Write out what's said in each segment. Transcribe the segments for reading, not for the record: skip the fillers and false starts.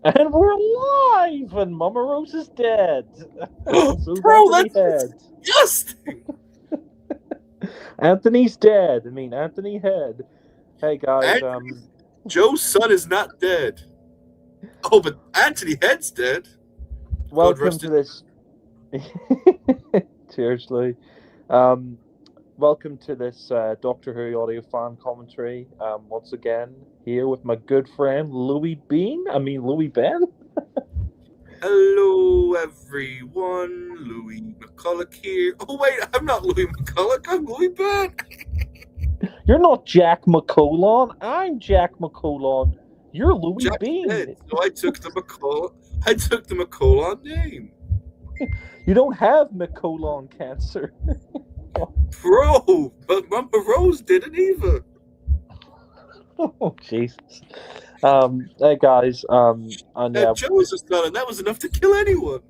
And we're live, and Mama Rose is dead. So's Bro, Anthony that's Head. disgusting. Anthony's dead. I mean, Anthony Head. Hey guys, Anthony, Joe's son is not dead. Oh, but Anthony Head's dead. God welcome rest to his. this. Seriously, um, welcome to this Doctor Who audio fan commentary. Once again, here with my good friend Louis Bean. I mean Louis Ben. Hello, everyone. Louis McCulloch here. Oh wait, I'm not Louis McCulloch. I'm Louis Ben. You're not Jack McCollon. I'm Jack McCollon. You're Louis Jack's dead, Bean. so I took the McCulloch. I took the McCulloch name, You don't have McCollon cancer. bro. But Mama Rose didn't either. Oh Jesus. Hey guys. And That yeah, Joe was a son, and that was enough to kill anyone.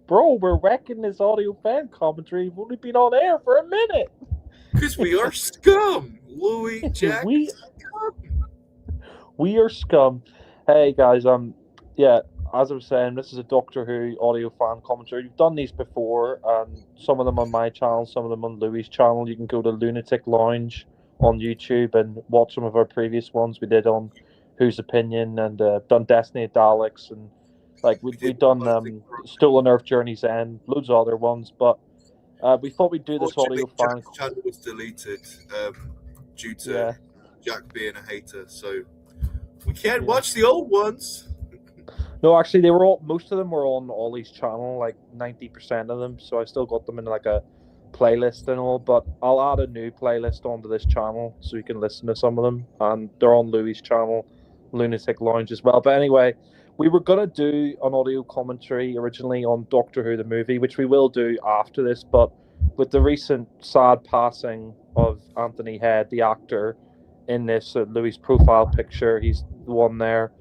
bro, we're wrecking this audio fan commentary. We've only been on air for a minute. Because we are scum. Louis, Jack, we scum. we are scum. Hey guys. Yeah. As I was saying, this is a Doctor Who audio fan commentary. We've done these before, some of them on my channel, some of them on Louis' channel. You can go to Lunatic Lounge on YouTube and watch some of our previous ones we did on Whose Opinion, and done Destiny of Daleks, and like we've done Stolen Earth, Journey's End, loads of other ones. But we thought we'd do this audio fan. Jack's channel was deleted due to Yeah. Jack being a hater, so we can't watch the old ones. No, actually, they were all. Most of them were on Ollie's channel, like 90% of them. So I still got them in like a playlist and all. But I'll add a new playlist onto this channel so you can listen to some of them. And they're on Louis' channel, Lunatic Lounge as well. But anyway, we were gonna do an audio commentary originally on Doctor Who the movie, which we will do after this. But with the recent sad passing of Anthony Head, the actor in this Louis' profile picture, he's the one there.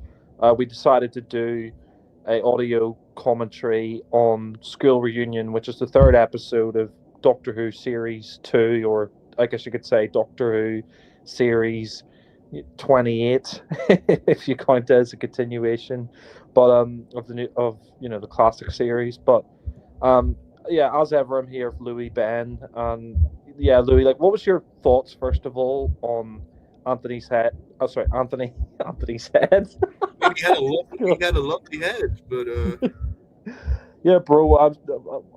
We decided to do a audio commentary on School Reunion, which is the third episode of Doctor Who Series 2, or I guess you could say Doctor Who Series 28, if you count it as a continuation, but of the classic series. But yeah, as ever, I'm here with Louis Ben, and yeah, Louis, like, what was your thoughts first of all on Anthony's head? Oh, sorry, Anthony's head. I mean, he had a lovely head, but Yeah, bro. I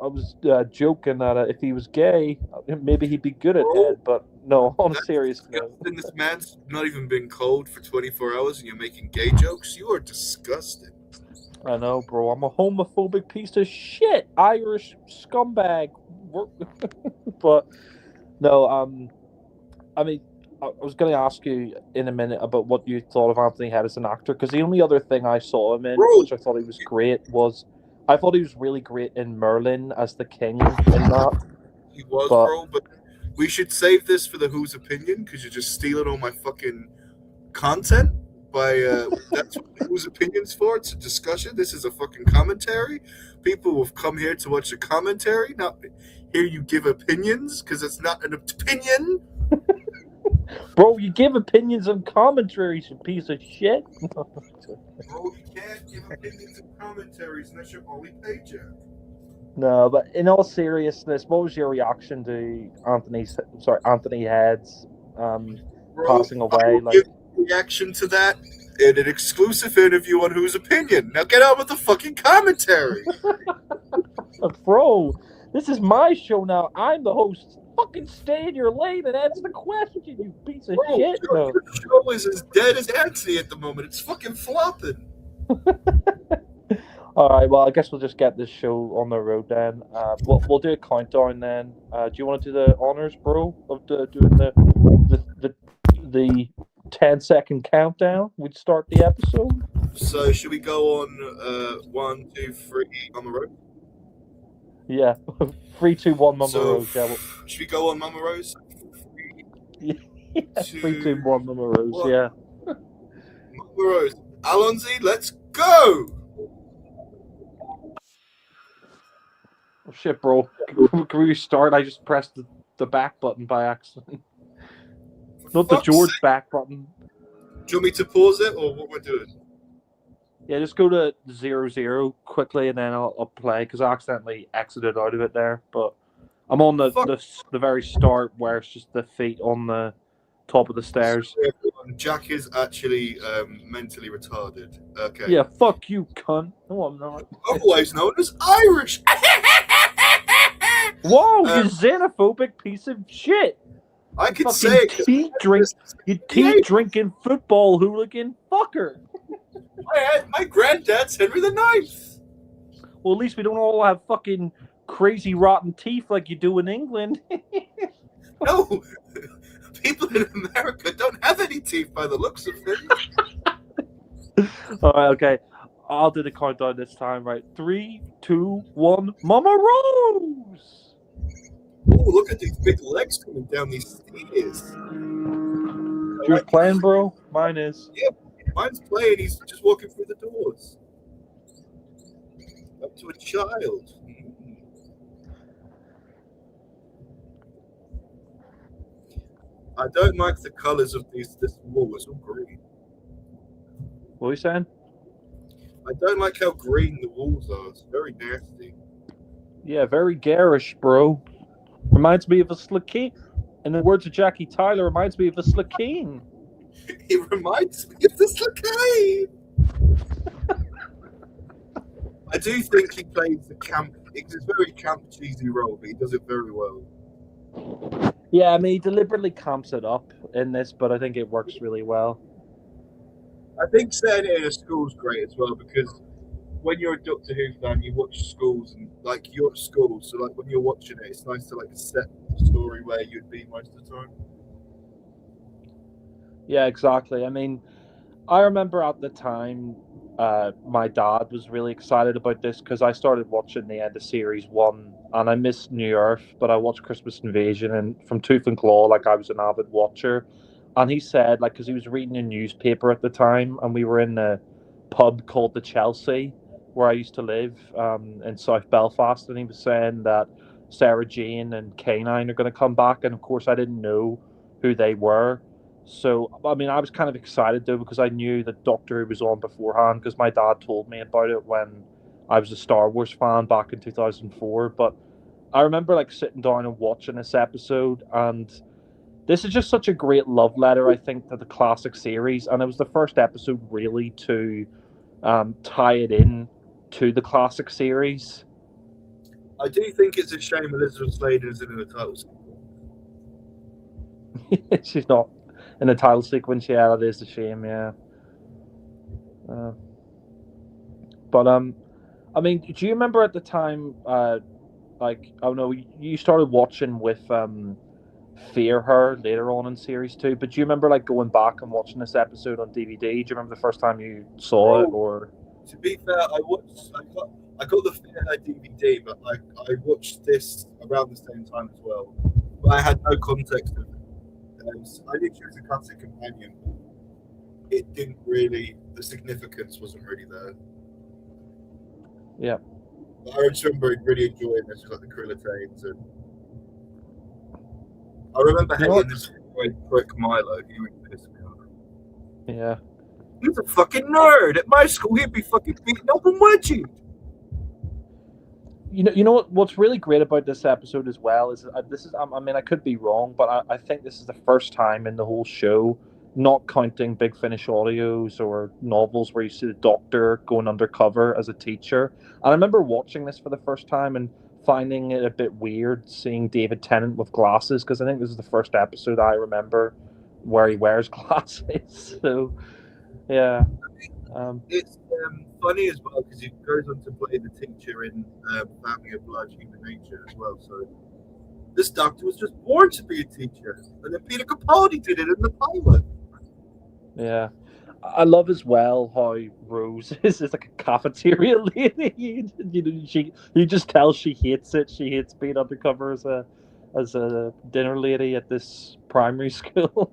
was joking that if he was gay, maybe he'd be good at head. But no, on a serious note. disgusting. This man's not even been cold for 24 hours, and you're making gay jokes. You are disgusting. I know, bro. I'm a homophobic piece of shit, Irish scumbag. But no, I mean, I was going to ask you in a minute about what you thought of Anthony Head as an actor, because the only other thing I saw him in, which I thought he was great, was I thought he was really great in Merlin as the king in that. He was, bro, but we should save this for the Who's Opinion, because you're just stealing all my fucking content. That's what the Who's Opinion's for. It's a discussion. This is a fucking commentary. People have come here to watch a commentary, not hear you give opinions, because it's not an opinion. Bro, you give opinions on commentaries, you piece of shit. Bro, you can't give opinions and commentaries unless you're Ollie Paycheck. No, but in all seriousness, what was your reaction to Anthony Head's passing away? Give reaction to that in an exclusive interview on Whose Opinion. Now get on with the fucking commentary. Bro, this is my show now. I'm the host. Fucking stay in your lane and answer the question, you piece of shit. Your show is as dead as Anthony at the moment. It's fucking flopping. Alright, well, I guess we'll just get this show on the road then. We'll do a countdown then. Do you want to do the honors, bro, of doing the 10-second countdown? We'd start the episode. So should we go on 1, 2, 3 Mama Rose? Yeah, 3, 2, 1 Mama Rose. Yeah, should we go on Mama Rose? 3, 2, 1 Mama Rose. 1. Yeah. Mama Rose, Alonzi, let's go. Oh shit, bro! Can we start? I just pressed the back button by accident. Not the George back button. Do you want me to pause it, or what we're doing? Yeah, just go to 0-0 quickly, and then I'll play because I accidentally exited out of it there. But I'm on the very start where it's just the feet on the top of the stairs. Everyone, Jack is actually mentally retarded. Okay. Yeah, fuck you, cunt. No, I'm not. Otherwise known as Irish. Whoa, you xenophobic piece of shit! I could Fucking say it. you tea drinking football hooligan fucker. My granddad's Henry the Ninth. Well, at least we don't all have fucking crazy rotten teeth like you do in England. No, people in America don't have any teeth by the looks of things. All right, okay. I'll do the countdown this time, right? 3, 2, 1. Mama Rose! Oh, look at these big legs coming down these stairs. You're playing, bro? Mine is. Yep, mine's playing. He's just walking through the doors. Up to a child. I don't like the colours of this wall. It's all green. What are you saying? I don't like how green the walls are. It's very nasty. Yeah, very garish, bro. Reminds me of a Slakeen. In the words of Jackie Tyler, reminds me of a Slakeen. He reminds me of the Slakeen. I do think he plays the camp. It's a very camp, cheesy role, but he does it very well. Yeah, I mean, he deliberately camps it up in this, but I think it works really well. I think setting it in a school's great as well, because when you're a Doctor Who fan, you watch schools and like you're at school, so like when you're watching it, it's nice to like set the story where you'd be most of the time. Yeah, exactly. I mean, I remember at the time, my dad was really excited about this because I started watching the end of series 1 and I missed New Earth, but I watched Christmas Invasion and from Tooth and Claw, like I was an avid watcher. And he said, like, because he was reading a newspaper at the time and we were in a pub called the Chelsea where I used to live in South Belfast, and he was saying that Sarah Jane and K9 are going to come back, and of course I didn't know who they were. So, I mean, I was kind of excited though because I knew that Doctor Who was on beforehand because my dad told me about it when I was a Star Wars fan back in 2004. But I remember like sitting down and watching this episode, and this is just such a great love letter, I think, to the classic series, and it was the first episode really to tie it in to the classic series. I do think it's a shame Elizabeth Sladen isn't in the title sequence. She's not in the title sequence. Yeah, that is a shame. Yeah. But I mean, do you remember at the time, like, I don't know, you started watching with Fear Her later on in series 2, but do you remember like going back and watching this episode on DVD? Do you remember the first time you saw it, or? To be fair, I got the Fear Her DVD, but like I watched this around the same time as well. But I had no context of it. I knew she was a classic companion, but it didn't really. The significance wasn't really there. Yeah. But I just remember really enjoying this, like the Krillitanes, and I remember hating this prick Milo. He would piss me off. Yeah. He's a fucking nerd. At my school, he'd be fucking beating up and wedging. You know what's really great about this episode as well is this is, I mean, I could be wrong, but I think this is the first time in the whole show, not counting Big Finish audios or novels, where you see the Doctor going undercover as a teacher. And I remember watching this for the first time and finding it a bit weird seeing David Tennant with glasses, because I think this is the first episode I remember where he wears glasses. So yeah. It's funny as well because he goes on to play the teacher in Family of Blood, Human Nature as well. So this Doctor was just born to be a teacher, and then Peter Capaldi did it in the pilot. Yeah, I love as well how Rose is like a cafeteria lady. You know, you just tell she hates it. She hates being undercover as a dinner lady at this primary school.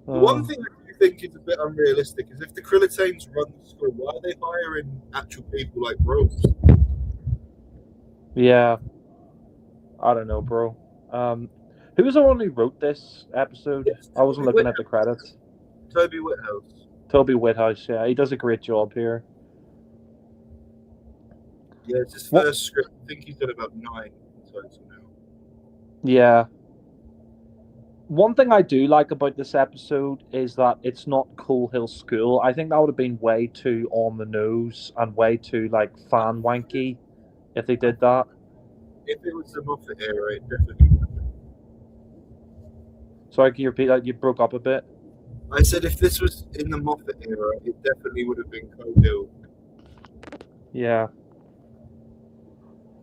One thing I think is a bit unrealistic is if the Krillitanes run the school, why are they hiring actual people like Rose? Yeah, I don't know, bro. Who was the one who wrote this episode? I wasn't looking at the credits. Toby Whithouse. Toby Whithouse, yeah, he does a great job here. Yeah, it's his What- first script. I think he's done about 9 in total now. Yeah. One thing I do like about this episode is that it's not Cool Hill School. I think that would have been way too on the nose and way too like fan wanky if they did that. If it was the Moffat era, it definitely would have been. Sorry, can you repeat that? You broke up a bit. I said if this was in the Moffat era, it definitely would have been Cold Hill. Yeah.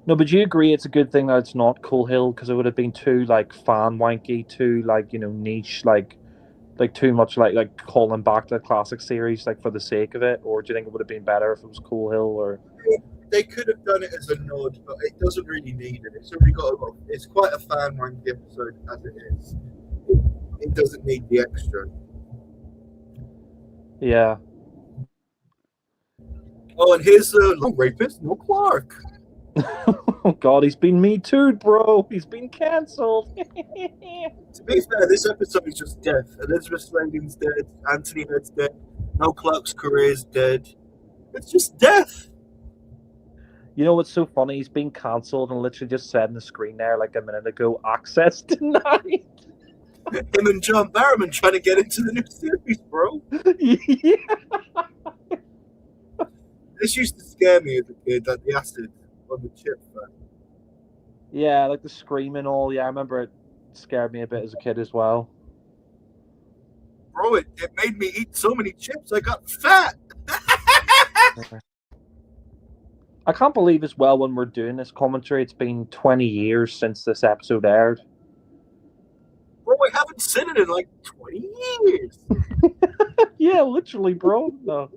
No, but you agree it's a good thing that it's not Cool Hill because it would have been too like fan wanky, too like niche, like too much like calling back to the classic series like for the sake of it, or do you think it would have been better if it was Cool Hill? Or They could have done it as a nod, but it doesn't really need it. It's already got a lot. It's quite a fan wanky episode as it is. It doesn't need the extra. yeah. Oh, and here's the rapist, Noel Clark. Oh God, he's been Me Too'd, bro. He's been cancelled. To be fair, this episode is just death. Elizabeth Sladen's dead. Anthony Head's dead. Noel Clark's career is dead. It's just death. You know what's so funny? He's been cancelled and literally just said on the screen there like a minute ago, access denied. Him and John Barrowman trying to get into the new series, bro. Yeah. This used to scare me as a kid, like the acid on the chip thing. Yeah, like the scream and all. Yeah, I remember it scared me a bit as a kid as well. Bro, it made me eat so many chips, I got fat. I can't believe as well when we're doing this commentary, it's been 20 years since this episode aired. Bro, I haven't seen it in like 20 years. Yeah, literally, bro. No.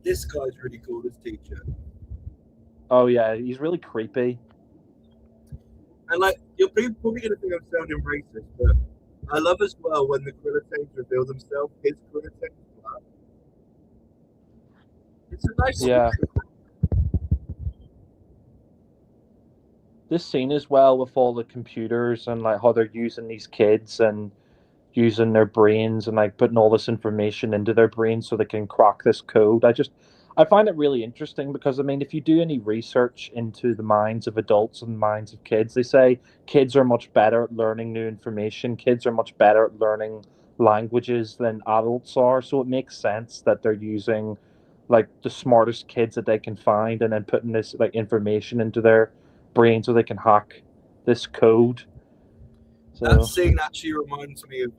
This guy's really cool, this teacher. Oh yeah, he's really creepy. And like, you're probably going to think I'm sounding racist, but I love as well when the Krillitanes reveal themselves, his Krillitane black. It's a nice Yeah. This scene as well with all the computers and like how they're using these kids and using their brains and like putting all this information into their brains so they can crack this code. I find it really interesting because I mean if you do any research into the minds of adults and minds of kids, they say kids are much better at learning new information. Kids are much better at learning languages than adults are. So it makes sense that they're using like the smartest kids that they can find and then putting this like information into their brain so they can hack this code. So That scene actually reminds me of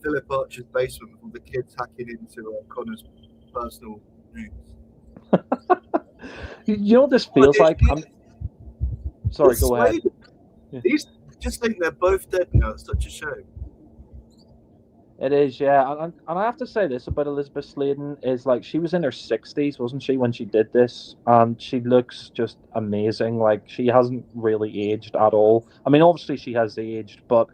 Philip Archer's basement with all the kids hacking into Connor's personal news. you know what this feels like? Sorry, go ahead. Yeah. These just think they're both dead now. It's such a shame. It is, yeah. And I have to say this about Elizabeth Sladen is like she was in her 60s, wasn't she, when she did this? And she looks just amazing. Like she hasn't really aged at all. I mean, obviously she has aged, but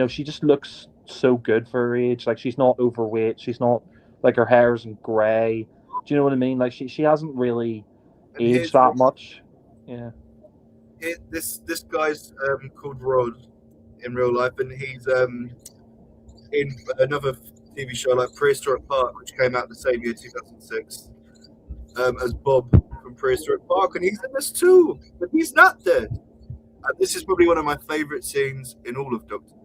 she just looks so good for her age. Like she's not overweight. She's not like her hair isn't grey. Do you know what I mean? Like she hasn't really aged that much. Yeah. This guy's called Rod in real life, and he's in another TV show like Prehistoric Park, which came out the same year, 2006, as Bob from Prehistoric Park, and he's in this too, but he's not dead. And this is probably one of my favourite scenes in all of Doctor Who.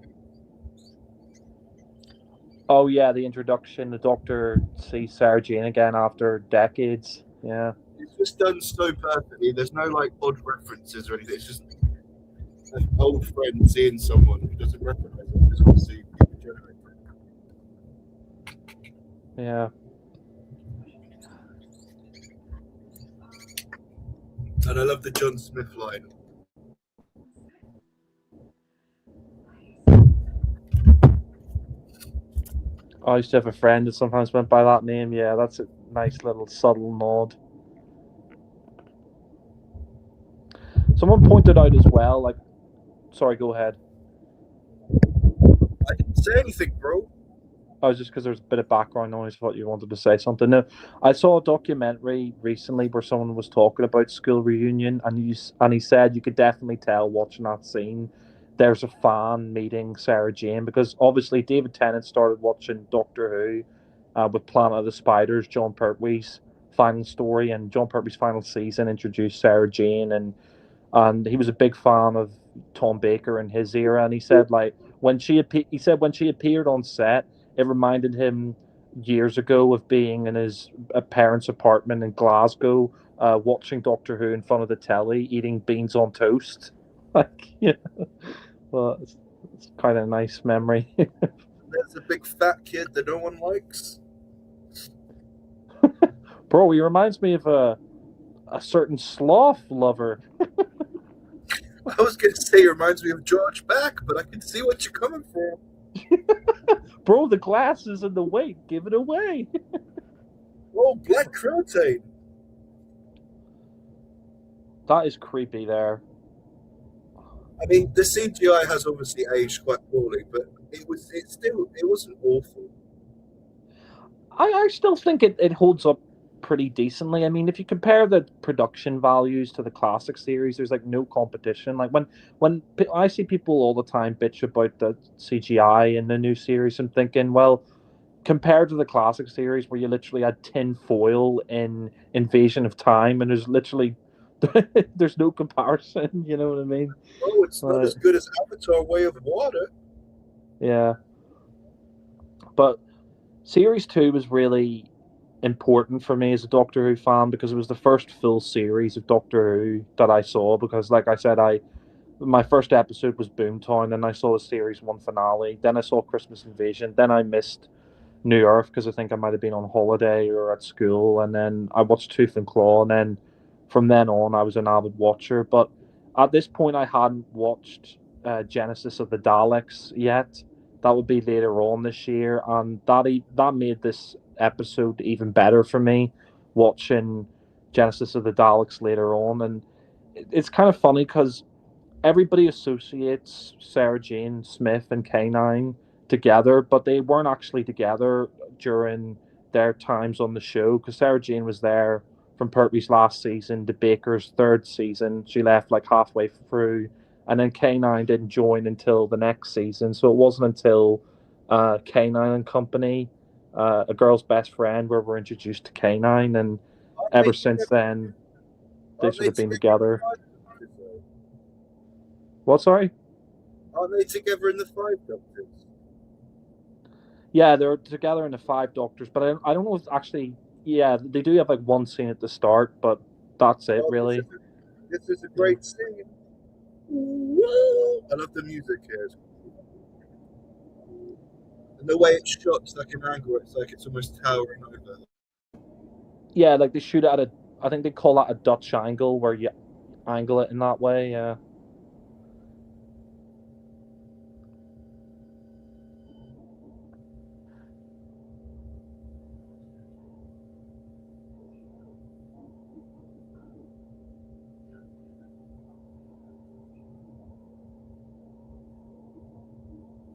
Oh yeah, the introduction. The Doctor sees Sarah Jane again after decades. Yeah. It's just done so perfectly. There's no like odd references or anything. It's just an old friend seeing someone who doesn't recognise them. Just want to see people generate. Yeah. And I love the John Smith line. I used to have a friend that sometimes went by that name. Yeah, that's a nice little subtle nod. Someone pointed out as well, like, sorry, go ahead. I didn't say anything, bro. Oh, just because there's a bit of background noise, I thought you wanted to say something. No, I saw a documentary recently where someone was talking about School Reunion, and he said you could definitely tell watching that scene there's a fan meeting Sarah Jane, because obviously David Tennant started watching Doctor Who with Planet of the Spiders, John Pertwee's final story, and John Pertwee's final season introduced Sarah Jane, and he was a big fan of Tom Baker in his era, and he said like when she appeared on set, it reminded him years ago of being in his parents' apartment in Glasgow, watching Doctor Who in front of the telly, eating beans on toast. Like, yeah, well, it's kind of a nice memory. There's a big fat kid that no one likes. Bro, he reminds me of a certain sloth lover. I was gonna say he reminds me of George Beck, but I can see what you're coming from. Bro, the glasses and the weight, give it away. Oh, Black Crotain. That is creepy there. I mean, the CGI has obviously aged quite poorly, but it wasn't awful. I still think it holds up pretty decently. I mean, if you compare the production values to the classic series, there's like no competition. Like when I see people all the time bitch about the CGI in the new series, I'm thinking, well, compared to the classic series where you literally had tin foil in Invasion of Time, and there's literally there's no comparison. You know what I mean? Oh, it's not as good as Avatar: Way of Water. Yeah, but Series 2 was really important for me as a Doctor Who fan, because it was the first full series of Doctor Who that I saw, because like I said, my first episode was Boomtown, then I saw the Series 1 finale, then I saw Christmas Invasion, then I missed New Earth because I think I might have been on holiday or at school, and then I watched Tooth and Claw, and then from then on I was an avid watcher. But at this point I hadn't watched Genesis of the Daleks yet. That would be later on this year, and that made this episode even better for me, watching Genesis of the Daleks later on. And it's kind of funny because everybody associates Sarah Jane Smith and K9 together, but they weren't actually together during their times on the show, because Sarah Jane was there from Pertwee's last season to Baker's third season. She left like halfway through, and then K9 didn't join until the next season. So it wasn't until K9 and Company, A Girl's Best Friend, where we're introduced to K9, and ever since then they've sort of been together. What, sorry? Aren't they together in the Five Doctors? Yeah, they're together in the Five Doctors, but I don't know if actually. Yeah, they do have like one scene at the start, but that's it, really. This is a great scene. I love the music here. And the way it's shot, it's like an angle. It's like it's almost towering over. Yeah, like they shoot at I think they call that a Dutch angle, where you angle it in that way. Yeah.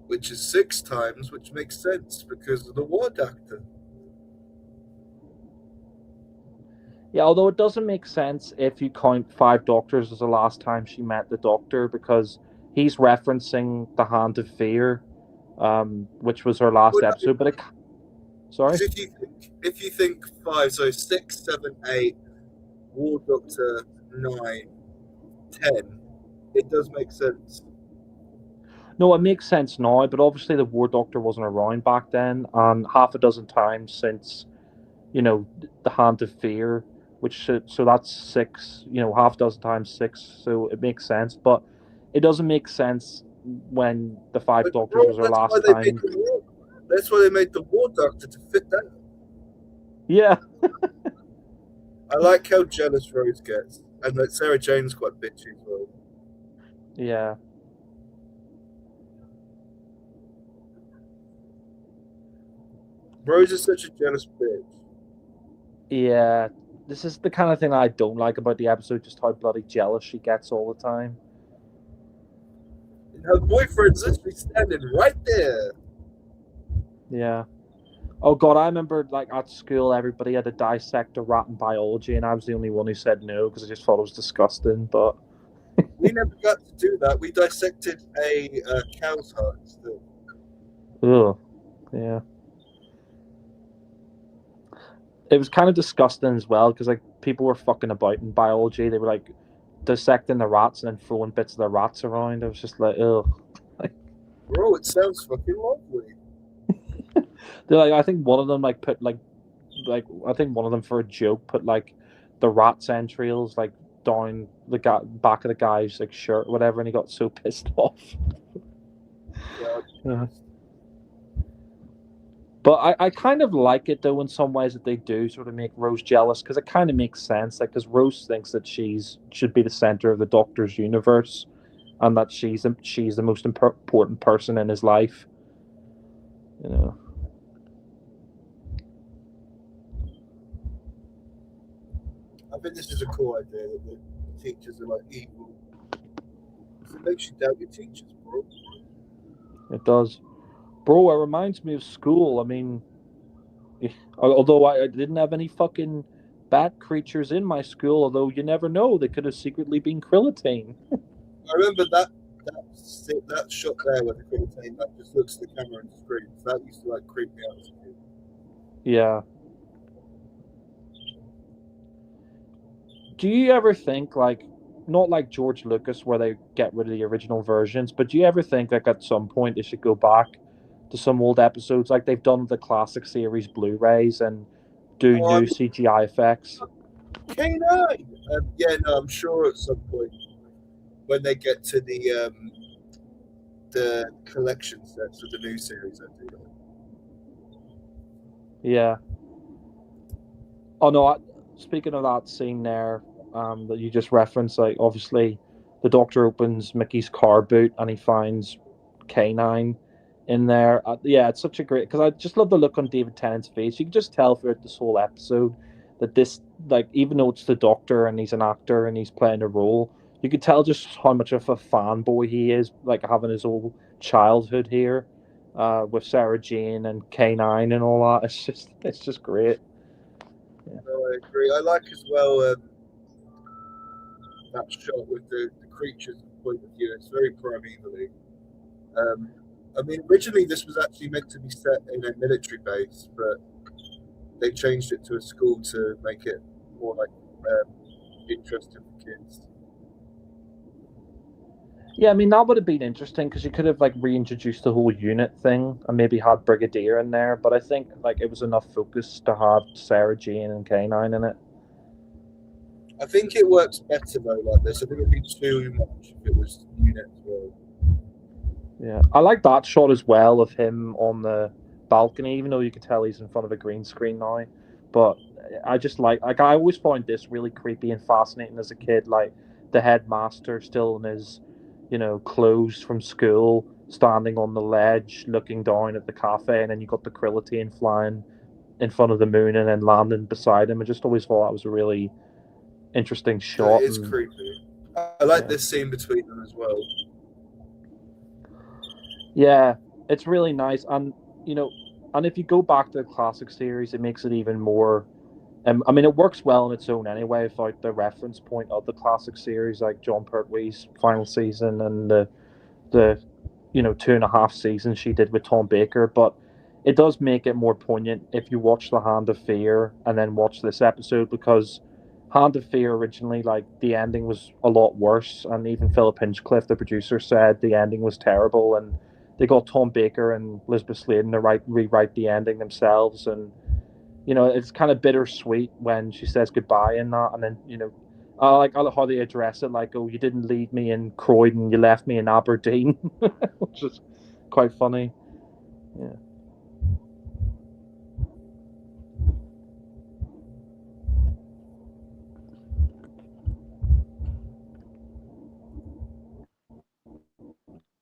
Which is 6 times, which makes sense because of the War Doctor. Yeah, although it doesn't make sense if you count Five Doctors as the last time she met the Doctor, because he's referencing the Hand of Fear, which was her last episode. But sorry. If you think 5, so 6, 7, 8, War Doctor 9, 10, it does make sense. No, it makes sense now, but obviously the War Doctor wasn't around back then, and half a dozen times since, the Hand of Fear, so that's 6, half a dozen times 6, so it makes sense, but it doesn't make sense when the Five Doctors was her last time. That's why they made the War Doctor, to fit that. Yeah. I like how jealous Rose gets, and that Sarah Jane's quite bitchy as well. Yeah. Rose is such a jealous bitch. Yeah, this is the kind of thing I don't like about the episode, just how bloody jealous she gets all the time. And her boyfriend's literally standing right there. Yeah. Oh god, I remember like at school everybody had to dissect a rat in biology, and I was the only one who said no because I just thought it was disgusting. But We never got to do that. We dissected a cow's heart instead. Ugh. Yeah. It was kind of disgusting as well because like people were fucking about in biology. They were like dissecting the rats and then throwing bits of the rats around. I was just like, ugh. Bro, it sounds fucking lovely. They're like, I think one of them like put like I think one of them for a joke put like the rat's entrails like down the back of the guy's like shirt or whatever, and he got so pissed off. God. Yeah. But I kind of like it though in some ways that they do sort of make Rose jealous because it kind of makes sense. Like, because Rose thinks that should be the center of the Doctor's universe, and that she's the most important person in his life. You know. I think this is a cool idea that the teachers are like evil. It makes you doubt your teachers, bro. It does. Bro, it reminds me of school. I mean, although I didn't have any fucking bat creatures in my school, although you never know, they could have secretly been Krillitane. I remember that shot there where the Krillitane that just looks at the camera and screams. That used to like creep me out as a kid. Yeah. Do you ever think like, not like George Lucas where they get rid of the original versions, but do you ever think like at some point they should go back to some old episodes like they've done with the classic series Blu-rays and do new CGI effects? K9! Yeah, no, I'm sure at some point when they get to the collection sets of the new series, I do that. Yeah. Oh no, speaking of that scene there that you just referenced, like obviously the Doctor opens Mickey's car boot and he finds K9 in there. Yeah, it's such a great, because I just love the look on David Tennant's face. You can just tell throughout this whole episode that this, like, even though it's the Doctor and he's an actor and he's playing a role, you could tell just how much of a fanboy he is, like having his whole childhood here with Sarah Jane and K9 and all that. It's just great. Yeah. No, I agree. I like as well that shot with the creature's point of view. It's very primevally. I mean, originally this was actually meant to be set in a military base, but they changed it to a school to make it more like interesting for kids. Yeah, I mean that would have been interesting because you could have like reintroduced the whole unit thing and maybe had Brigadier in there. But I think like it was enough focus to have Sarah Jane and K9 in it. I think it works better though like this. I think it'd be too much if it was unit as well. Yeah, I like that shot as well of him on the balcony, even though you could tell he's in front of a green screen now. But I just like I always found this really creepy and fascinating as a kid. Like the headmaster still in his, clothes from school, standing on the ledge, looking down at the cafe, and then you got the Krillitane flying in front of the moon and then landing beside him. I just always thought that was a really interesting shot. It is creepy. I like this scene between them as well. Yeah, it's really nice, and and if you go back to the classic series, it makes it even more. I mean, it works well on its own anyway, without the reference point of the classic series, like Jon Pertwee's final season and the 2.5 seasons she did with Tom Baker. But it does make it more poignant if you watch The Hand of Fear and then watch this episode, because Hand of Fear originally, like, the ending was a lot worse, and even Philip Hinchcliffe, the producer, said the ending was terrible, and they got Tom Baker and Elizabeth Sladen to rewrite the ending themselves, and it's kind of bittersweet when she says goodbye in that, and then I like how they address it, like, oh, you didn't leave me in Croydon, you left me in Aberdeen, which is quite funny. Yeah.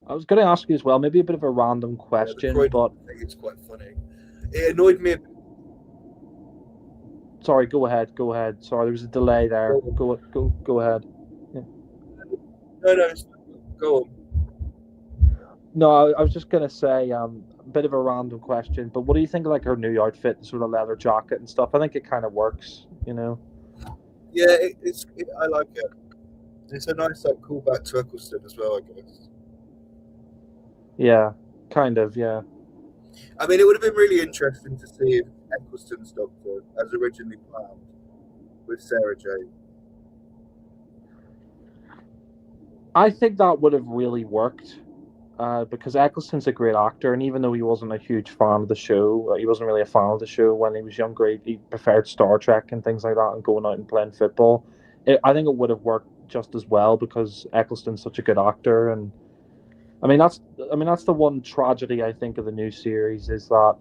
I was going to ask you as well, maybe a bit of a random question, but I think it's quite funny. It annoyed me. Sorry, go ahead. Sorry, there was a delay there. Go ahead. Yeah. No, go on. No, I was just going to say a bit of a random question, but what do you think of like her new outfit, the sort of leather jacket and stuff? I think it kind of works, Yeah, I like it. It's a nice like callback to Eccleston as well, I guess. Yeah, kind of. Yeah. I mean, it would have been really interesting to see if Eccleston's Doctor, as originally planned, with Sarah Jane. I think that would have really worked. Because Eccleston's a great actor, and even though he wasn't a huge fan of the show, he wasn't really a fan of the show when he was younger. He preferred Star Trek and things like that, and going out and playing football. I think it would have worked just as well because Eccleston's such a good actor, and that's the one tragedy I think of the new series is that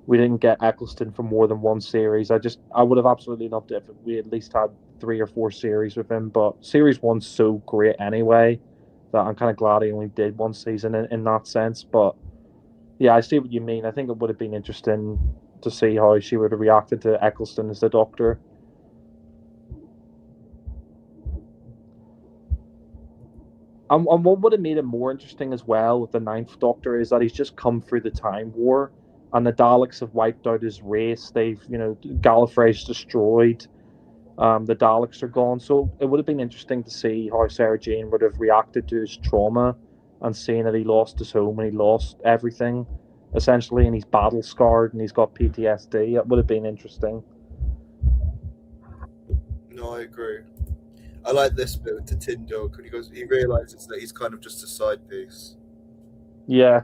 we didn't get Eccleston for more than one series. I would have absolutely loved it if we at least had 3 or 4 series with him, but series one's so great anyway that I'm kind of glad he only did one season in that sense. But yeah, I see what you mean. I think it would have been interesting to see how she would have reacted to Eccleston as the Doctor. And what would have made it more interesting as well with the Ninth Doctor is that he's just come through the Time War, and the Daleks have wiped out his race. They've, Gallifrey's destroyed. The Daleks are gone, so it would have been interesting to see how Sarah Jane would have reacted to his trauma and seeing that he lost his home and he lost everything, essentially, and he's battle scarred and he's got PTSD. It would have been interesting. No, I agree. I like this bit with the Tin Dog when he realizes that he's kind of just a side piece. Yeah.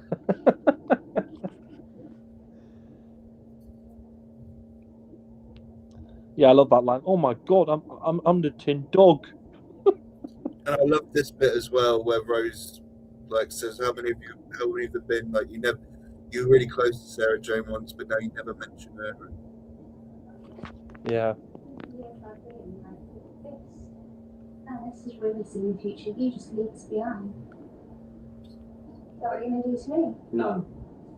Yeah, I love that line. Oh my god, I'm the Tin Dog. And I love this bit as well where Rose says, how many of you have been you were really close to Sarah Jane once, but now you never mention her. Yeah. And this is really in the future. You just leave us behind. Is that what you're going to do to me? No,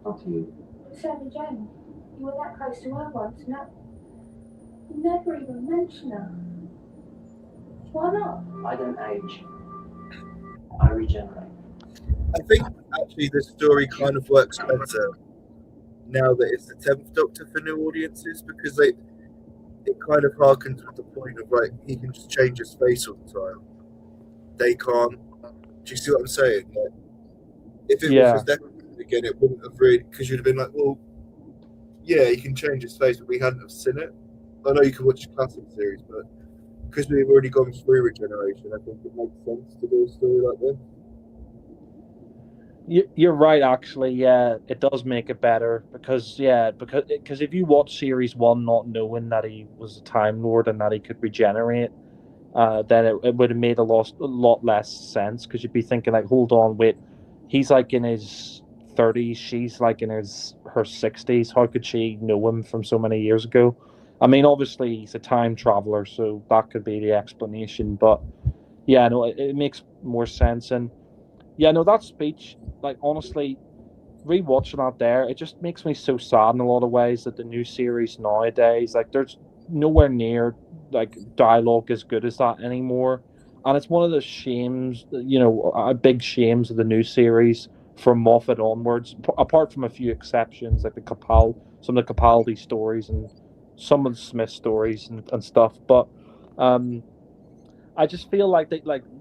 not to you. Sarah Jane, you were that close to her once, and you never even mention her. Why not? I don't age. I regenerate. I think actually this story kind of works better now that it's the 10th Doctor for new audiences because it kind of harkens to the point of he can just change his face all the time. They can't. Do you see what I'm saying? If it was his Eccleston again, it wouldn't have really, because you'd have been like, well, yeah, he can change his face, but we hadn't have seen it. I know you can watch the classic series, but because we've already gone through regeneration, I think it makes sense to do a story like this. You're right, actually. Yeah, it does make it better because if you watch series 1 not knowing that he was a Time Lord and that he could regenerate, then it would have made a lot less sense because you'd be thinking hold on, wait, he's in his 30s, she's in her 60s. How could she know him from so many years ago? I mean, obviously he's a time traveler, so that could be the explanation. But yeah, no, it makes more sense. And yeah, no, that speech, honestly, rewatching that there, it just makes me so sad in a lot of ways that the new series nowadays, there's nowhere near dialogue as good as that anymore. And it's one of the shames, big shames of the new series from Moffat onwards, apart from a few exceptions some of the Capaldi stories and some of the Smith stories and stuff. But I just feel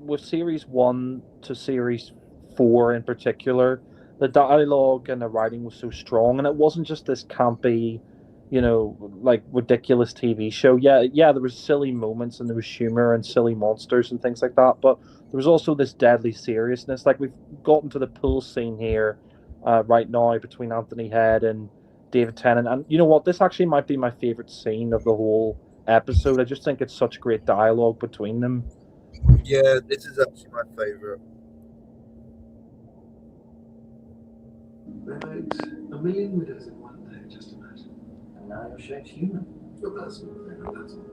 with series 1 to series 4 in particular, the dialogue and the writing was so strong, and it wasn't just this campy, ridiculous TV show. Yeah, there was silly moments and there was humor and silly monsters and things like that, but there was also this deadly seriousness. We've gotten to the pool scene here right now between Anthony Head and David Tennant, and you know what? This actually might be my favorite scene of the whole episode. I just think it's such great dialogue between them. Yeah, this is actually my favorite. There makes a million widows in one day, just imagine. And now your shape's human. Your personal favorite, that's all.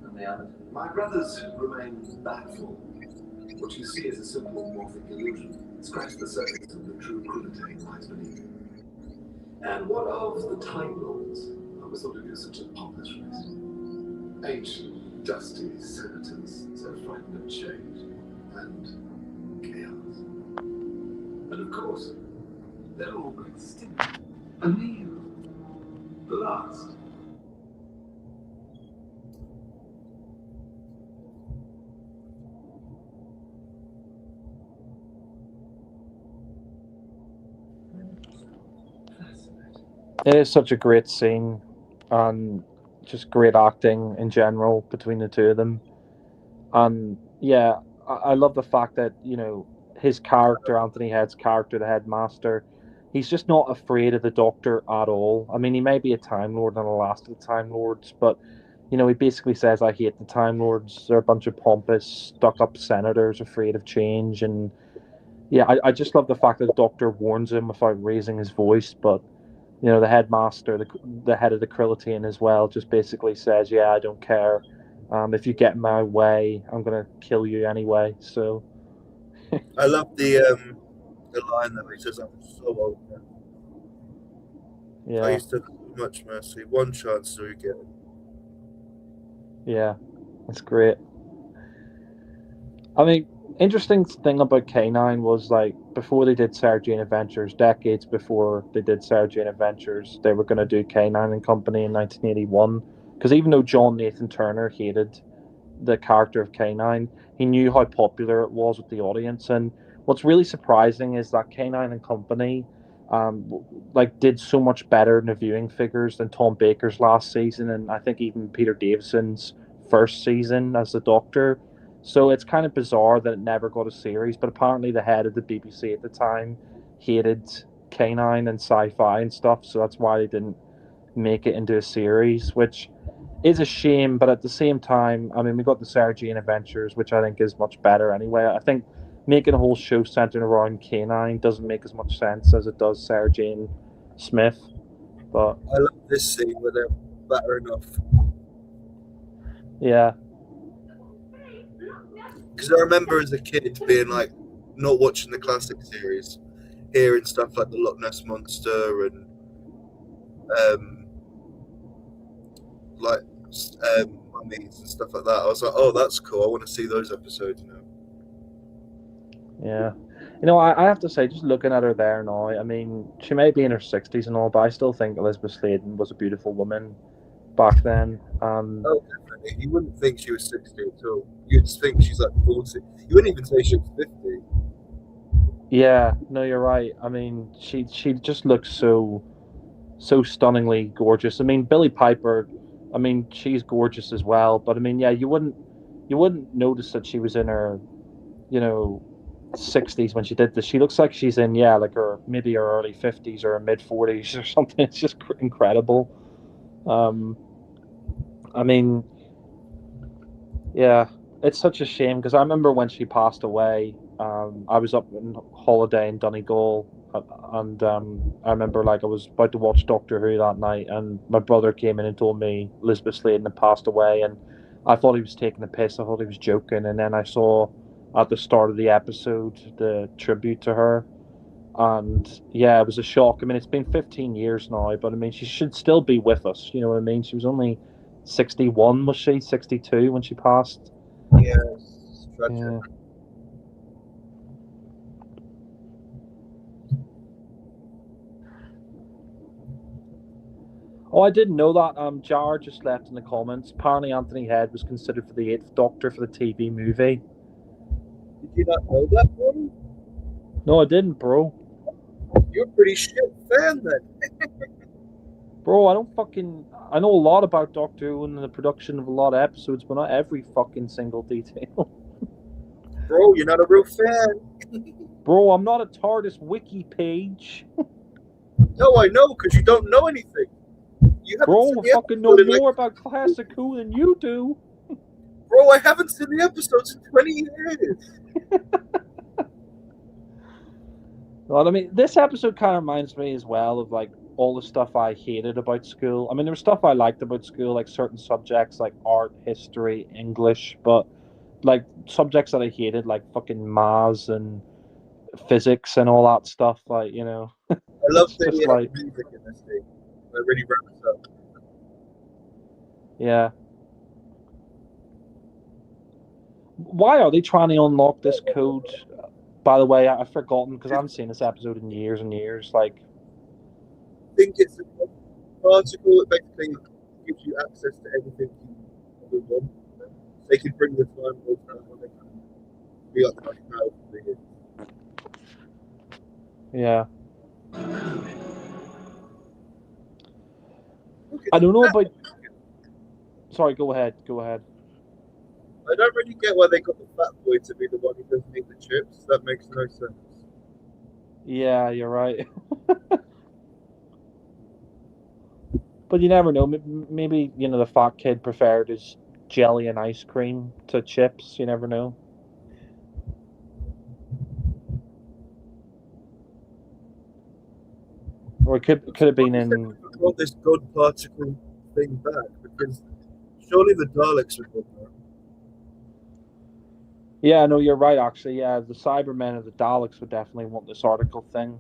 And the others? My brothers remain backfull. What you see is a simple morphic illusion. Scratch the surface of the true crudité lies beneath. And what of the Time Lords? I was thought of you such a pompous race. Ancient, dusty senators, so frightened of change and chaos. And of course, they're all going to stick. Only you, the last. It is such a great scene, and just great acting in general between the two of them. And yeah, I love the fact that his character, Anthony Head's character, the headmaster, he's just not afraid of the Doctor at all. I mean, he may be a Time Lord and the last of the Time Lords, but he basically says, "I hate the Time Lords. They're a bunch of pompous, stuck-up senators afraid of change." And yeah, I just love the fact that the Doctor warns him without raising his voice, but the headmaster, the head of the Krillitean as well, just basically says, "Yeah, I don't care. If you get in my way, I'm gonna kill you anyway." So I love the line that he says, "I'm so old now. I yeah, used to have so much mercy. One chance, so you get it." yeah, that's great. I mean, interesting thing about K9 was like before they did Sarah Jane Adventures, decades before they did Sarah Jane Adventures, they were going to do K9 and Company in 1981. Because even though John Nathan Turner hated the character of K9, he knew how popular it was with the audience. And what's really surprising is that K9 and Company, did so much better in the viewing figures than Tom Baker's last season, and I think even Peter Davison's first season as the Doctor. So it's kind of bizarre that it never got a series, but apparently the head of the BBC at the time hated K9 and sci-fi and stuff, so that's why they didn't make it into a series, which is a shame. But at the same time, I mean, we got the Sarah Jane Adventures, which I think is much better anyway. I think making a whole show centered around K9 doesn't make as much sense as it does Sarah Jane Smith. But I love this scene where they're battering off. yeah, Because I remember as a kid being like, not watching the classic series, hearing stuff like the Loch Ness Monster and like mummies and stuff like that. I was like, oh, that's cool. I want to see those episodes now. yeah. I have to say, just looking at her there now, I mean, she may be in her 60s and all, but I still think Elizabeth Sladen was a beautiful woman back then. Oh, definitely. You wouldn't think she was 60 at all. You'd think she's like 40. You wouldn't even say she was 50. Yeah, no, you're right. I mean, she just looks so stunningly gorgeous. I mean, Billie Piper, I mean, she's gorgeous as well. But I mean, yeah, you wouldn't notice that she was in her, 60s when she did this. She looks like she's in like her maybe her early 50s or her mid 40s or something. It's just incredible. I mean, yeah, it's such a shame because I remember when she passed away. I was up on holiday in Donegal, and I remember I was about to watch Doctor Who that night, and my brother came in and told me Elizabeth Sladen had passed away, and I thought he was taking a piss. I thought he was joking, and then I saw at the start of the episode the tribute to her, and yeah, it was a shock. I mean, it's been 15 years now, but I mean, she should still be with us. You know what I mean? She was only 61, was she 62 when she passed? Yeah, it's tragic. Yeah. Oh, I didn't know that. Jar just left in the comments. Apparently, Anthony Head was considered for the Eighth Doctor for the TV movie. Did you not know that, bro? No, I didn't, bro. You're a pretty shit fan then. Bro, I know a lot about Doctor Who and the production of a lot of episodes, but not every fucking single detail. Bro, you're not a real fan. Bro, I'm not a TARDIS wiki page. No, I know, because you don't know anything. You haven't Bro, seen I the fucking know episode in, more about Classic Who than you do. Bro, I haven't seen the episodes in 20 years. Well, I mean, this episode kind of reminds me as well of all the stuff I hated about school. I mean, there was stuff I liked about school, like certain subjects like art, history, English, but subjects that I hated, like fucking maths and physics and all that stuff, I love it's the just like, music in this thing. It really wraps up. yeah. Why are they trying to unlock this code? By the way, I've forgotten because I haven't seen this episode in years and years. I think it's an article that basically gives you access to everything you ever want. They can bring the time more down when they can be up like now for the year. yeah. I don't know about. Sorry, go ahead. Go ahead. I don't really get why they got the fat boy to be the one who doesn't eat the chips. That makes no sense. Yeah, you're right. But you never know. Maybe the fat kid preferred his jelly and ice cream to chips. You never know. Or it could have been in. I want this God particle thing back because surely the Daleks would want that. Yeah, no, you're right. Actually, yeah, the Cybermen and the Daleks would definitely want this article thing.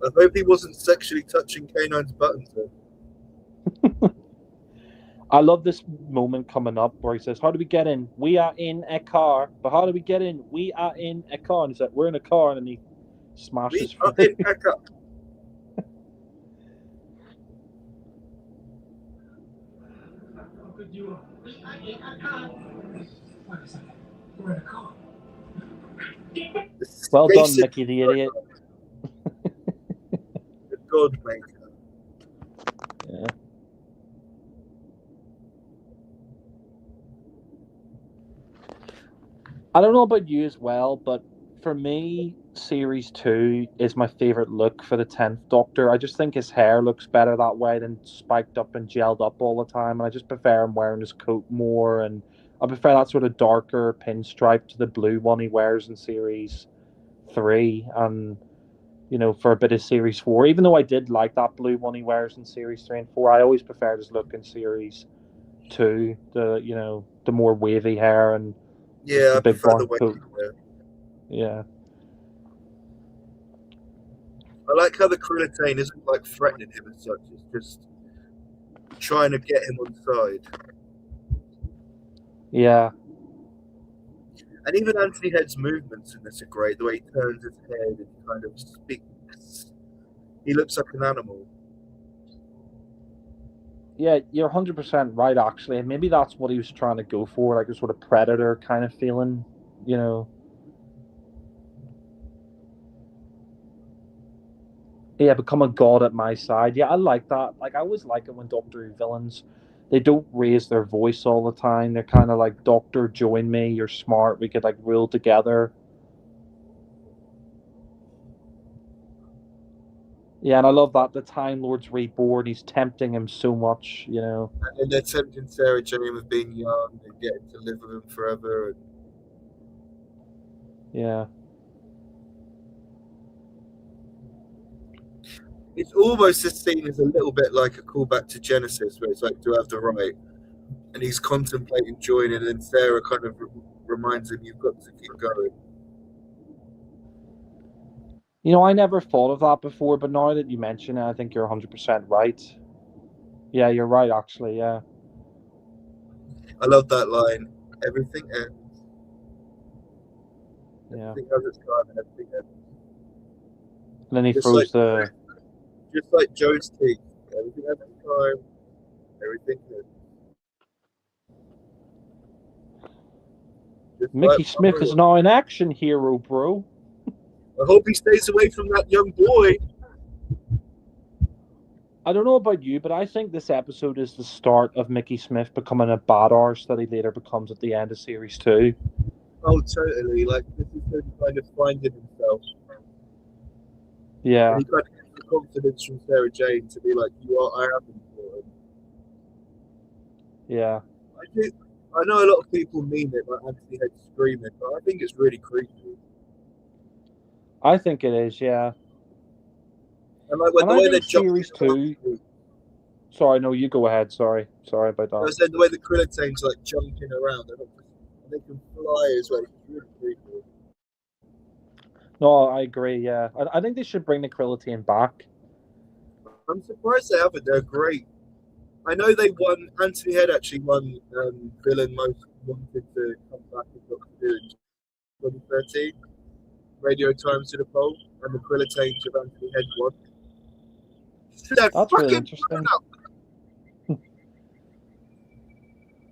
I hope he wasn't sexually touching K9's buttons. Though. I love this moment coming up where he says, "How do we get in? We are in a car. But how do we get in? We are in a car." And he's like, "We're in a car," and then he smashes. We are in a car. We are in a car. Wait a second. We're in a car. Well done, Mickey the idiot. The God maker. Yeah. I don't know about you as well, but for me, Series 2 is my favourite look for the 10th Doctor. I just think his hair looks better that way than spiked up and gelled up all the time. And I just prefer him wearing his coat more. And I prefer that sort of darker pinstripe to the blue one he wears in Series 3. And, for a bit of Series 4. Even though I did like that blue one he wears in Series 3 and 4, I always preferred his look in Series 2. The more wavy hair and Yeah, I big prefer the brown way. coat. Yeah. I like how the Krillitane isn't like threatening him as such. It's just trying to get him on side. Yeah. And even Anthony Head's movements in this are great. The way he turns his head and kind of speaks. He looks like an animal. Yeah, you're 100% right, actually. And maybe that's what he was trying to go for, like a sort of predator kind of feeling, Yeah, become a god at my side. Yeah, I like that. Like, I always like it when Doctor Who villains, they don't raise their voice all the time. They're kind of like, Doctor, join me. You're smart. We could, rule together. Yeah, and I love that the Time Lord's reborn. He's tempting him so much, And then they're tempting Sarah Jane with being young and getting to live with him forever. And Yeah. it's almost this scene is a little bit like a callback to Genesis, where it's like, do I have the right? And he's contemplating joining, and then Sarah kind of reminds him, you've got to keep going. I never thought of that before, but now that you mention it, I think you're 100% right. Yeah, you're right, actually, yeah. I love that line. Everything ends. Yeah. Everything has its time and everything ends. And then he Just throws like- Just like Joe's teeth. Everything has its time. Everything ends. Just Mickey like Smith is now an action hero, bro. I hope he stays away from that young boy. I don't know about you, but I think this episode is the start of Mickey Smith becoming a badass that he later becomes at the end of Series 2. Oh, totally. Like, this is him kind of finding himself. Yeah. And he kind of gets the confidence from Sarah Jane to be like, I am important. Yeah. I know a lot of people mean it, like Anthony Head screaming, but I think it's really creepy. I think it is, yeah. And like when And the way I they think jump Series 2... Sorry, no, you go ahead. Sorry about I that. said the way the Krillitane's like jumping around, and they can fly as well. It's really creepy. No, I agree, yeah. I think they should bring the Krillitane back. I'm surprised they haven't. They're great. I know they won. Anthony Head actually won villain most wanted to come back and Doctor Who in 2013. Radio Times to the poll, and the Krillitanes of Anthony Head won. That's really interesting.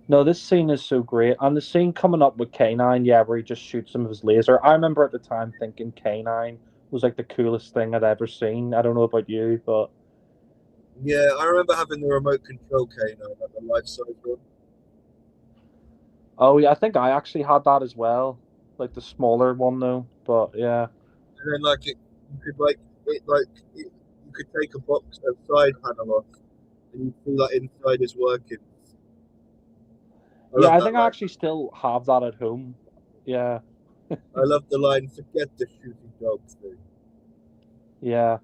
No, this scene is so great. And the scene coming up with K9, yeah, where he just shoots him with his laser. I remember at the time thinking K9 was like the coolest thing I'd ever seen. I don't know about you, but Yeah, I remember having the remote control canine, like the life-size one. oh yeah, I think I actually had that as well, like the smaller one though. But yeah, And then like you could like you could take a box a side panel off, and you see like inside is working. I yeah, love I that think I line. actually still have that at home. Yeah, I love the line. Forget the shooting dogs thing. yeah,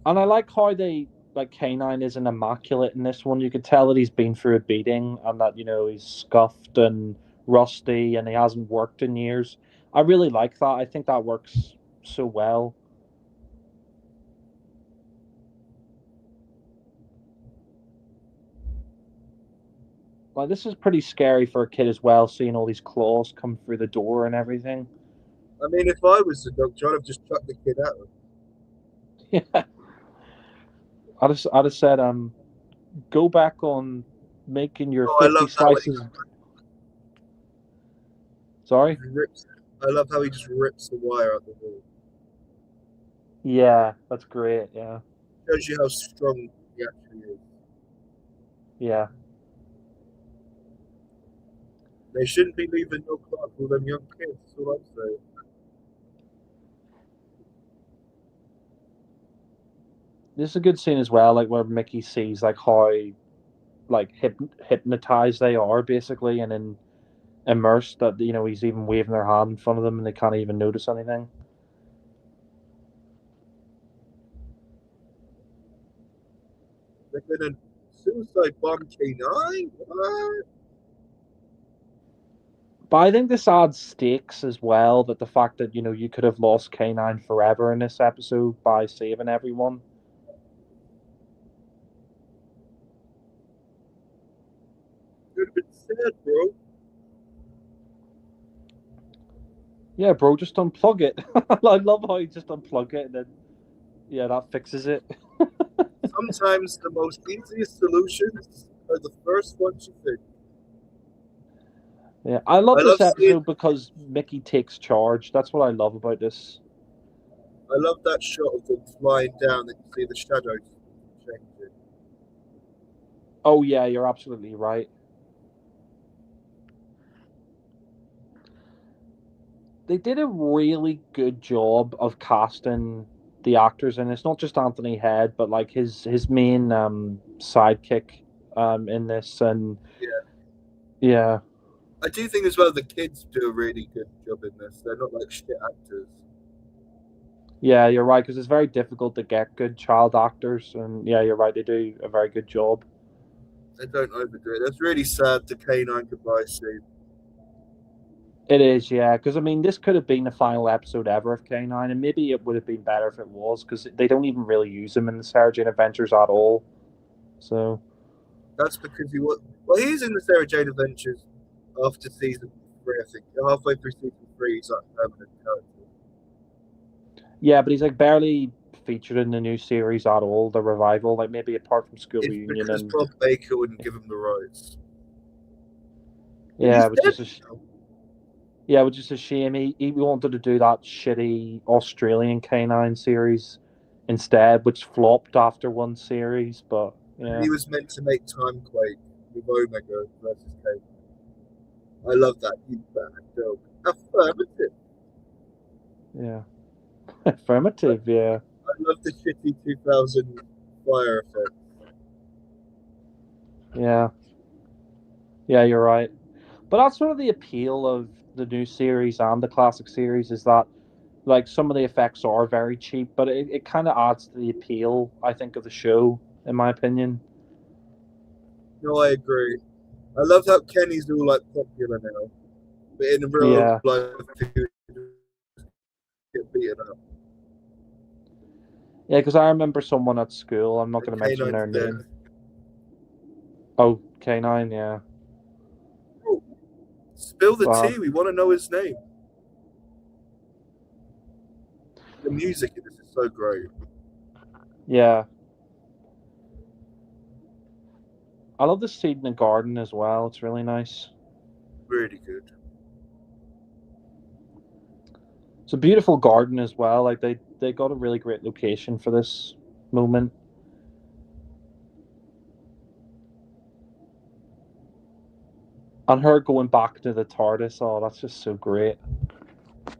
and I like how they like K9 isn't immaculate in this one. You could tell that he's been through a beating and that he's scuffed and rusty and he hasn't worked in years. I really like that. I think that works so well. Like this is pretty scary for a kid as well, seeing all these claws come through the door and everything. I mean, if I was the doctor, I'd have just chucked the kid out. Yeah, I'd have said, go back on making your Oh, I 50 love how he slices. Sorry. rips. I love how he just rips the wire out the wall. Yeah, that's great. Yeah, Shows you how strong he actually is. yeah. They shouldn't be leaving no class for them young kids. That's all I'm saying. This is a good scene as well, like where Mickey sees like how like hypnotized they are basically, and then immersed that he's even waving their hand in front of them and they can't even notice anything. They're gonna suicide bomb K9? What? But I think this adds stakes as well. That the fact that you could have lost K9 forever in this episode by saving everyone. Could have been sad, bro. Yeah, bro, just unplug it. I love how you just unplug it and then that fixes it. Sometimes the most easiest solutions are the first ones you think. Yeah, I love I this love episode seeing. because Mickey takes charge. That's what I love about this. I love that shot of them flying down and you see the shadows changing. Oh yeah, you're absolutely right. They did a really good job of casting the actors, and it's not just Anthony Head, but like his main sidekick in this, and yeah, I do think as well the kids do a really good job in this. They're not like shit actors. yeah, you're right because it's very difficult to get good child actors, and yeah, you're right, they do a very good job. They don't overdo it. That's really sad. The K9 goodbye scene. It is, yeah, because I mean, this could have been the final episode ever of K9, and maybe it would have been better if it was, because they don't even really use him in the Sarah Jane Adventures at all. So That's because he was. Well, he's in the Sarah Jane Adventures after season 3, I think. Halfway through season 3, he's like a permanent character. yeah, but he's like barely featured in the new series at all. The revival, like maybe apart from School It's Reunion, because and Bob Baker wouldn't give him the rights. yeah, He's dead now. which is a shame. He wanted to do that shitty Australian K9 series instead, which flopped after one series. But yeah, He was meant to make Timequake with Omega versus K9. I love that. You bad dog. Affirmative. yeah, affirmative, yeah. I love the shitty 2000 fire effect. Yeah, you're right. But that's sort of the appeal of the new series and the classic series is that, like, some of the effects are very cheap, but it kind of adds to the appeal, I think, of the show, in my opinion. No, I agree. I love how Kenny's all like popular now, but in real life, he would get beaten up. Yeah, because I remember someone at school, I'm not going to mention their K9's name. dead. Oh, K9, yeah. Spill the Wow. tea. We want to know his name. The music in this is so great. Yeah. I love the scene in the garden as well. It's really nice. Really good. It's a beautiful garden as well. Like they got a really great location for this moment. And her going back to the TARDIS, oh, that's just so great. I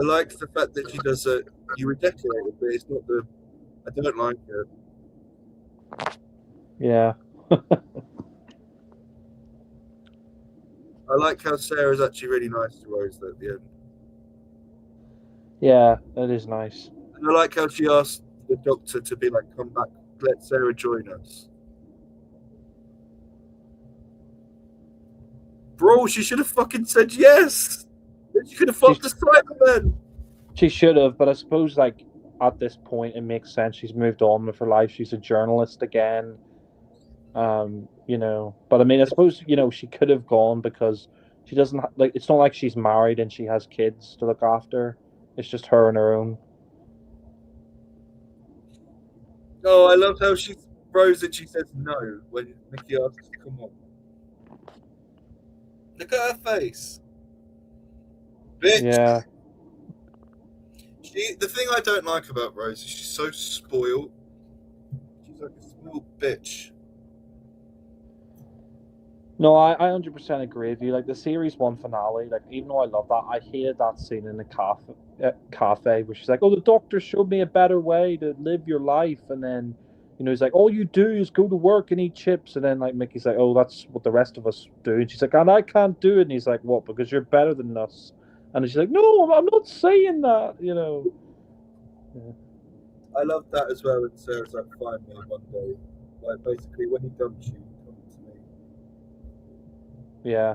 like the fact that she does a. You were decorated, but it's not the. I don't like it. Yeah. I like how Sarah's actually really nice to Rose at the end. Yeah, that is nice. And I like how she asked the Doctor to be like, come back, let Sarah join us. Bro, she should have fucking said yes. She could have fucked the Cybermen. She should have, but I suppose like at this point it makes sense. She's moved on with her life. She's a journalist again. You know, but I mean, I suppose, you know, she could have gone because she doesn't like. It's not like she's married and she has kids to look after. It's just her on her own. Oh, I love how she Rose and she says no when Mickey asks to come on. Look at her face. Bitch. Yeah. The thing I don't like about Rose is she's so spoiled. She's like a spoiled bitch. No, I 100% agree with you. Like the series 1 finale, like even though I love that, I hated that scene in the cafe where she's like, "Oh, the Doctor showed me a better way to live your life," and then, you know, he's like, "All you do is go to work and eat chips," and then like Mickey's like, "Oh, that's what the rest of us do," and she's like, "And I can't do it," and he's like, "What? Because you're better than us," and she's like, "No, I'm not saying that," you know. Yeah. I love that as well. And Sarah's like, "Find me one day." Like basically, when he dumps you, come to me. Yeah.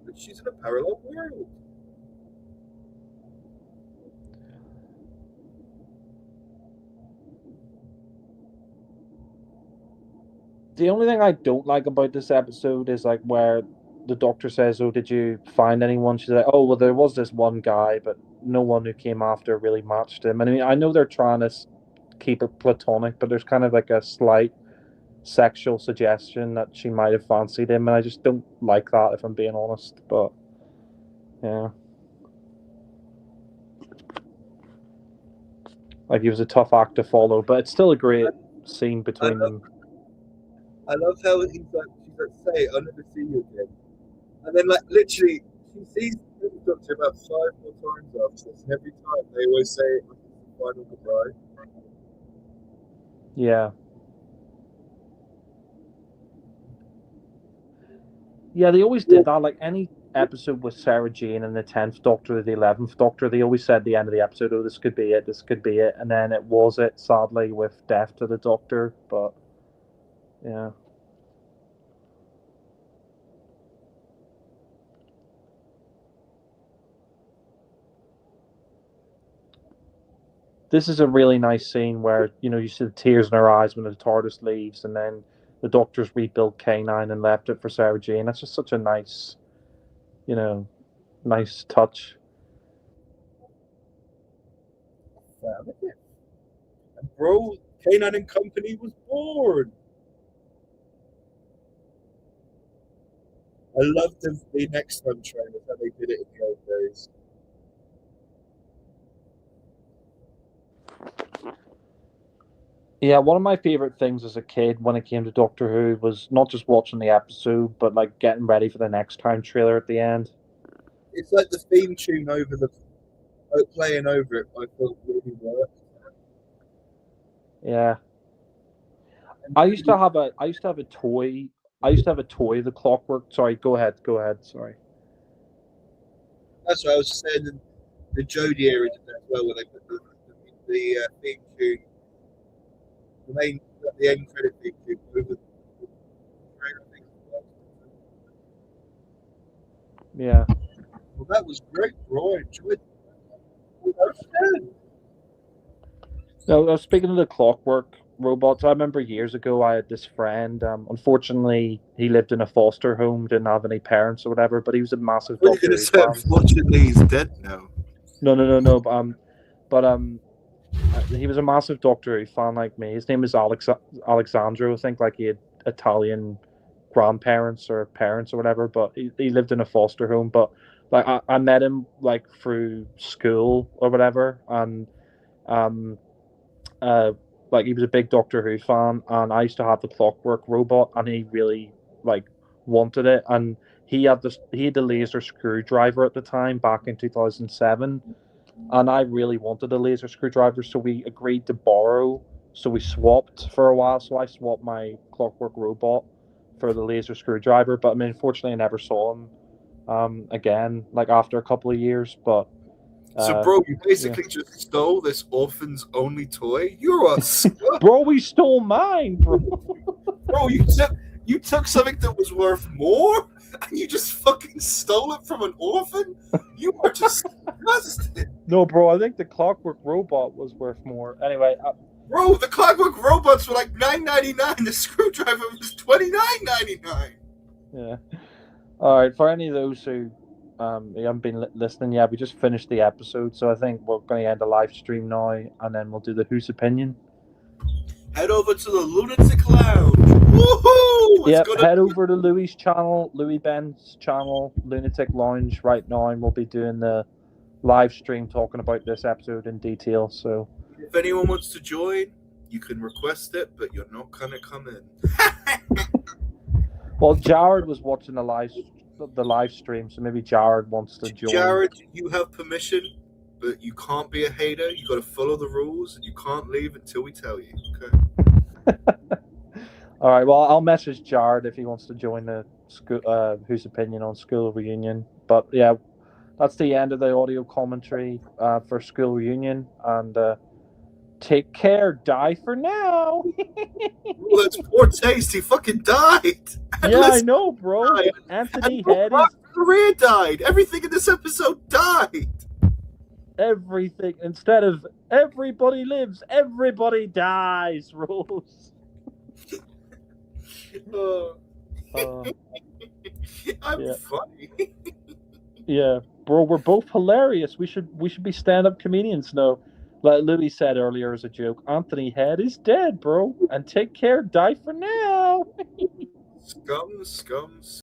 But she's in a parallel world. The only thing I don't like about this episode is like where the Doctor says, "Oh, did you find anyone?" She's like, "Oh, well, there was this one guy, but no one who came after really matched him." And I mean, I know they're trying to keep it platonic, but there's kind of like a slight sexual suggestion that she might have fancied him, and I just don't like that, if I'm being honest. But yeah, like he was a tough act to follow, but it's still a great scene between them. I love how she's like, "Say, I'll never see you again," and then like literally, she sees the Doctor about 5 more times after this, and every time they always say, "Final goodbye." Yeah. Yeah, they always did that. Like any episode with Sarah Jane and the 10th Doctor or the 11th Doctor, they always said at the end of the episode, "Oh, this could be it, this could be it." And then it was it, sadly, with Death to the Doctor. But yeah. This is a really nice scene where, you know, you see the tears in her eyes when the TARDIS leaves, and then the Doctor's rebuilt K9 and left it for Sarah Jane. That's just such a nice, you know, nice touch. And bro, K9 and Company was born. I loved the Next Time trailers, how they did it in the old days. Yeah, one of my favorite things as a kid when it came to Doctor Who was not just watching the episode, but like getting ready for the Next Time trailer at the end. It's like the theme tune over the playing over it. I thought really worked. Yeah, I used to have a toy. I used to have a toy, the Clockwork. Sorry, go ahead. Sorry. That's what I was saying. The Jodie era did that as well, where they put the theme tune, the end credit theme tune over the trailer. I think. Yeah. Well, that was great, bro. I enjoyed it. That was good. No, speaking of the Clockwork robots, I remember years ago I had this friend. Unfortunately, he lived in a foster home, didn't have any parents or whatever, but he was a massive What are Doctor you Who going to fan. say? Unfortunately, he's dead now. No. But he was a massive Doctor Who fan like me. His name is Alexandro. I think like he had Italian grandparents or parents or whatever, but he lived in a foster home. But like I met him like through school or whatever, and um like he was a big Doctor Who fan, and I used to have the Clockwork Robot, and he really like wanted it, and he had the laser screwdriver at the time back in 2007, and I really wanted a laser screwdriver, so we agreed to borrow. So we swapped for a while. So I swapped my Clockwork Robot for the laser screwdriver, but I mean, unfortunately, I never saw him again, like after a couple of years. But So, bro, you basically just stole this orphan's only toy. You're a scum. bro, we stole mine, bro. Bro, you took something that was worth more, and you just fucking stole it from an orphan. You are just disgusting. No, bro, I think the Clockwork Robot was worth more. Anyway, Bro, the Clockwork Robots were like $9.99. The screwdriver was $29.99. yeah. All right, for any of those who haven't been listening yet, we just finished the episode, so I think we're going to end the live stream now, and then we'll do the Who's Opinion. Head over to the Lunatic Lounge. Woohoo! Yep, head over to Louis' channel, Louis Ben's channel, Lunatic Lounge, right now, and we'll be doing the live stream talking about this episode in detail. So, if anyone wants to join, you can request it, but you're not gonna come in. well, Jared was watching the live stream, so maybe Jared wants to join. Jared, you have permission, but you can't be a hater. You got to follow the rules, and you can't leave until we tell you. Okay. All right. Well, I'll message Jared if he wants to join the school, Whose Opinion on School Reunion. But yeah, that's the end of the audio commentary for School Reunion, and take care. Die for now. Well, that's poor taste. He fucking died. Yeah, I know, bro. Died. Anthony and Head. Maria died. Everything in this episode died. Everything. Instead of everybody lives, everybody dies, Rose. I'm funny. Yeah, bro, we're both hilarious. We should be stand-up comedians now. Like Louis said earlier as a joke, Anthony Head is dead, bro. And take care, die for now. Scum.